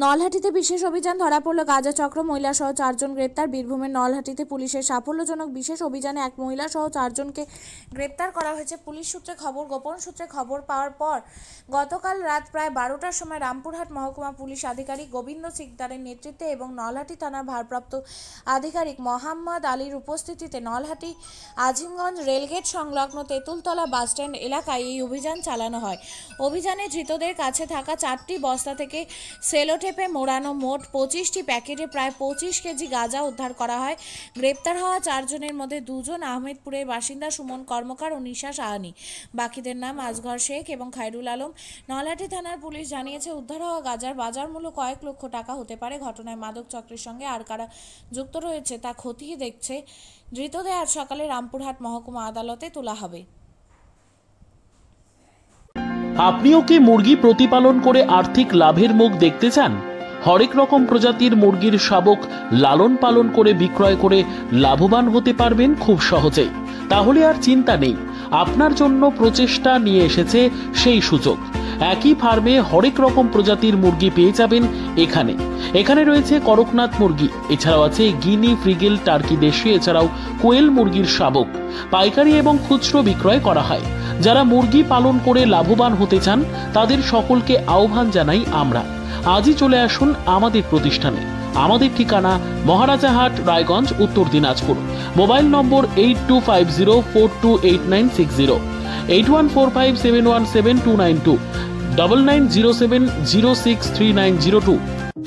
নলহাটিতে বিশেষ অভিযান, ধরা পড়ল গাঁজা চক্র, মহিলা সহ 4 জন গ্রেপ্তার। বীরভূমের নলহাটিতে পুলিশের সাফল্যজনক বিশেষ অভিযানে এক মহিলা সহ 4 জনকে গ্রেপ্তার করা হয়েছে। পুলিশ সূত্রে খবর, গোপন সূত্রে খবর পাওয়ার পর গতকাল রাত প্রায় 12টার সময় রামপুরহাট মহকুমা পুলিশ আধিকারিক গোবিন্দ সিকদারের নেতৃত্বে এবং নলহাটি থানার ভারপ্রাপ্ত আধিকারিক মোহাম্মদ আলীর উপস্থিতিতে নলহাটি আজিমগঞ্জ রেলগেট সংলগ্ন তেঁতুলতলা বাসস্ট্যান্ড এলাকায় এই অভিযান চালানো হয়। অভিযানে ধৃতদের কাছে থাকা 4টি বস্তা থেকে সেলোটেপে মোড়ানো মোট 25টি প্যাকেটে প্রায় 25 কেজি গাঁজা উদ্ধার করা হয়। গ্রেপ্তার হওয়া 4 জনের মধ্যে 2 জন আহমেদপুরের বাসিন্দা সুমন কর্মকার ও নিশা সাহানি, বাকিদের নাম আজগর শেখ এবং খায়রুল আলম। নলহাটি থানার পুলিশ জানিয়েছে, উদ্ধার হওয়া গাঁজার বাজার মূল্য কয়েক লক্ষ টাকা হতে পারে। ঘটনায় মাদক চক্রের সঙ্গে আর কারা যুক্ত রয়েছে তা খতিয়ে দেখছে। ধৃতদের আজ সকালে রামপুরহাট মহকুমা আদালতে তোলা হবে। আপনিও কি মুরগি প্রতিপালন করে আর্থিক লাভের মুখ দেখতে চান? হরেক রকম প্রজাতির মুরগির শাবক লালন পালন করে বিক্রয় করে লাভবান হতে পারবেন খুব সহজেই। তাহলে আর চিন্তা নেই, আপনার জন্য প্রচেষ্টা নিয়ে এসেছে সেই সুযোগ। একই ফার্মে হরেক রকম প্রজাতির মুরগি পেয়ে যাবেন এখানে রয়েছে করকনাথ মুরগি, এছাড়াও আছে গিনি, ফ্রিগেল, টার্কি দেশি, এছাড়াও কোয়েল মুরগির শাবক। পাইকারি এবং খুচরো বিক্রয় করা হয়। যারা মুরগি পালন করে লাভবান হতে চান তাদের সকলকে আহ্বান জানাই আমরা। আজই চলে আসুন আমাদের প্রতিষ্ঠানে। আমাদের ঠিকানা মহারাজাহাট, রায়গঞ্জ, উত্তর দিনাজপুর। মোবাইল নম্বর 8250428960, 8145717292, 9907063902।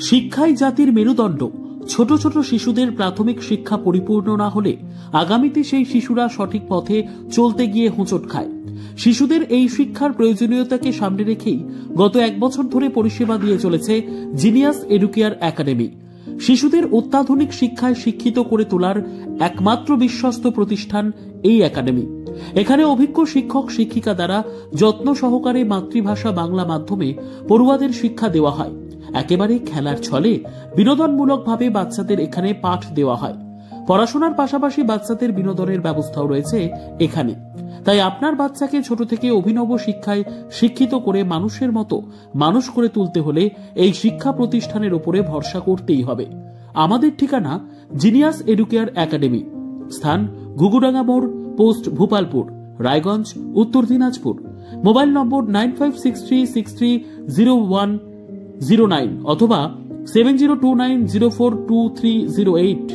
শিক্ষাই জাতির মেরুদণ্ড। ছোট ছোট শিশুদের প্রাথমিক শিক্ষা পরিপূর্ণ না হলে আগামীতে সেই শিশুরা সঠিক পথে চলতে গিয়ে হোঁচট খায়। শিশুদের এই শিক্ষার প্রয়োজনীয়তাকে সামনে রেখেই গত 1 বছর ধরে পরিষেবা দিয়ে চলেছে জিনিয়াস এডুকেয়ার একাডেমি। শিশুদের অত্যাধুনিক শিক্ষায় শিক্ষিত করে তোলার একমাত্র বিশ্বস্ত প্রতিষ্ঠান এই একাডেমি। এখানে অভিজ্ঞ শিক্ষক শিক্ষিকা দ্বারা যত্ন সহকারে মাতৃভাষা বাংলা মাধ্যমে পড়ুয়াদের শিক্ষা দেওয়া হয়। একেবারে খেলার ছলে বিনোদনমূলকভাবে বাচ্চাদের এখানে পাঠ দেওয়া হয়। পড়াশোনার পাশাপাশি বাচ্চাদের বিনোদনের ব্যবস্থাও রয়েছে এখানে। তাই আপনার বাচ্চাকে ছোট থেকে অভিনব শিক্ষায় শিক্ষিত করে মানুষের মতো মানুষ করে তুলতে হলে এই শিক্ষা প্রতিষ্ঠানের উপরে ভরসা করতেই হবে। আমাদের ঠিকানা জিনিয়াস এডুকেয়ার একাডেমি, স্থান ঘুঘুডাঙ্গা মোড়, পোস্ট ভূপালপুর, রায়গঞ্জ, উত্তর দিনাজপুর। মোবাইল নম্বর 9563630109 অথবা 7029042308।